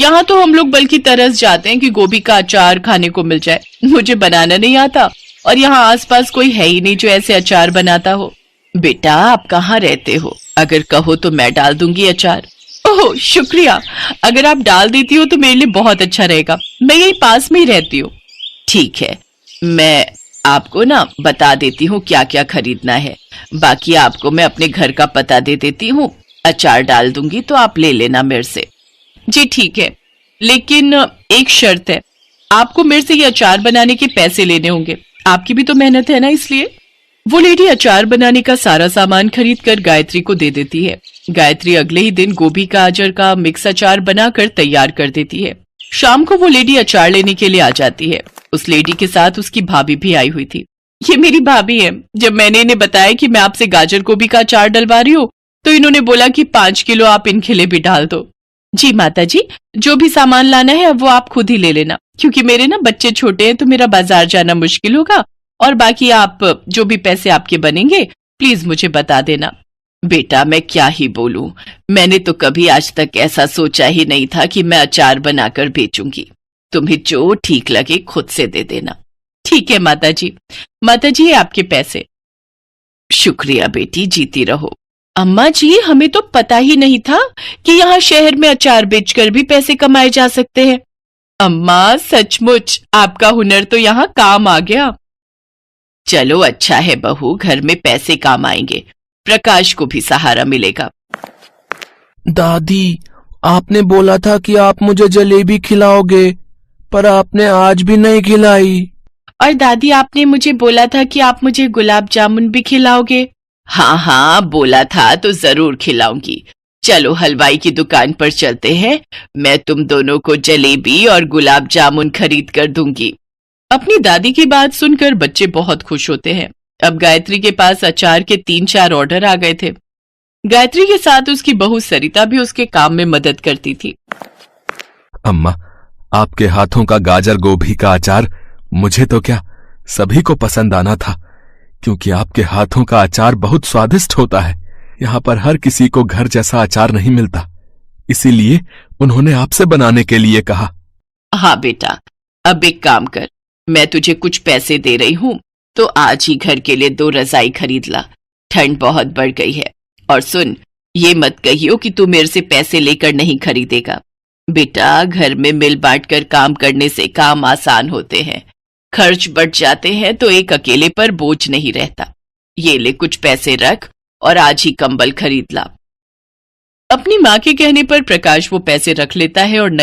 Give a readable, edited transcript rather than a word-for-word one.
यहाँ तो हम लोग बल्कि तरस जाते हैं कि गोभी का अचार खाने को मिल जाए। मुझे बनाना नहीं आता और यहाँ आसपास कोई है ही नहीं जो ऐसे अचार बनाता हो। बेटा, आप कहाँ रहते हो? अगर कहो तो मैं डाल दूंगी अचार। ओह शुक्रिया, अगर आप डाल देती हो तो मेरे लिए बहुत अच्छा रहेगा। मैं यही पास में ही रहती हूँ। ठीक है, मैं आपको ना बता देती हूँ क्या क्या खरीदना है। बाकी आपको मैं अपने घर का पता दे देती हूँ। अचार डाल दूंगी तो आप ले लेना मेरे से। जी ठीक है, लेकिन एक शर्त है, आपको मेरे से ये अचार बनाने के पैसे लेने होंगे। आपकी भी तो मेहनत है ना, इसलिए। वो लेडी अचार बनाने का सारा सामान खरीद कर गायत्री को दे देती है। गायत्री अगले ही दिन गोभी गाजर का मिक्स अचार बनाकर तैयार कर देती है। शाम को वो लेडी अचार लेने के लिए आ जाती है। उस लेडी के साथ उसकी भाभी भी आई हुई थी। ये मेरी भाभी है। जब मैंने इन्हें बताया कि मैं आपसे गाजर गोभी का अचार डलवा रही हूँ तो इन्होंने बोला कि 5 किलो आप इनके लिए भी डाल दो। जी माता जी, जो भी सामान लाना है अब वो आप खुद ही ले लेना, क्योंकि मेरे ना बच्चे छोटे हैं तो मेरा बाजार जाना मुश्किल होगा। और बाकी आप जो भी पैसे आपके बनेंगे प्लीज मुझे बता देना। बेटा, मैं क्या ही बोलूं, मैंने तो कभी आज तक ऐसा सोचा ही नहीं था कि मैं अचार बनाकर बेचूंगी। तुम्हें जो ठीक लगे खुद से दे देना। ठीक है माता जी। माता जी, ये आपके पैसे। शुक्रिया बेटी, जीती रहो। अम्मा जी, हमें तो पता ही नहीं था कि यहाँ शहर में अचार बेचकर भी पैसे कमाए जा सकते हैं। अम्मा, सचमुच आपका हुनर तो यहाँ काम आ गया। चलो अच्छा है बहू, घर में पैसे काम आएंगे, प्रकाश को भी सहारा मिलेगा। दादी, आपने बोला था कि आप मुझे जलेबी खिलाओगे, पर आपने आज भी नहीं खिलाई। और दादी, आपने मुझे बोला था कि आप मुझे गुलाब जामुन भी खिलाओगे। हाँ हाँ, बोला था तो जरूर खिलाऊंगी। चलो हलवाई की दुकान पर चलते हैं, मैं तुम दोनों को जलेबी और गुलाब जामुन खरीद कर दूंगी। अपनी दादी की बात सुनकर बच्चे बहुत खुश होते हैं। अब गायत्री के पास अचार के 3-4 ऑर्डर आ गए थे। गायत्री के साथ उसकी बहू सरिता भी उसके काम में मदद करती थी। अम्मा, आपके हाथों का गाजर गोभी का अचार मुझे तो क्या, सभी को पसंद आना था, क्योंकि आपके हाथों का अचार बहुत स्वादिष्ट होता है। यहाँ पर हर किसी को घर जैसा अचार नहीं मिलता, इसीलिए उन्होंने आपसे बनाने के लिए कहा। हाँ बेटा, अब एक काम कर, मैं तुझे कुछ पैसे दे रही हूँ, तो आज ही घर के लिए 2 रजाई खरीद ला। ठंड बहुत बढ़ गई है। और सुन, ये मत कहियो कि तू मेरे से पैसे लेकर नहीं खरीदेगा। बेटा, घर में मिल बांट कर काम करने से काम आसान होते हैं। खर्च बढ़ जाते हैं तो एक अकेले पर बोझ नहीं रहता। ये ले कुछ पैसे रख और आज ही कंबल खरीद ला। अपनी माँ के कहने पर प्रकाश वो पैसे रख लेता है और नए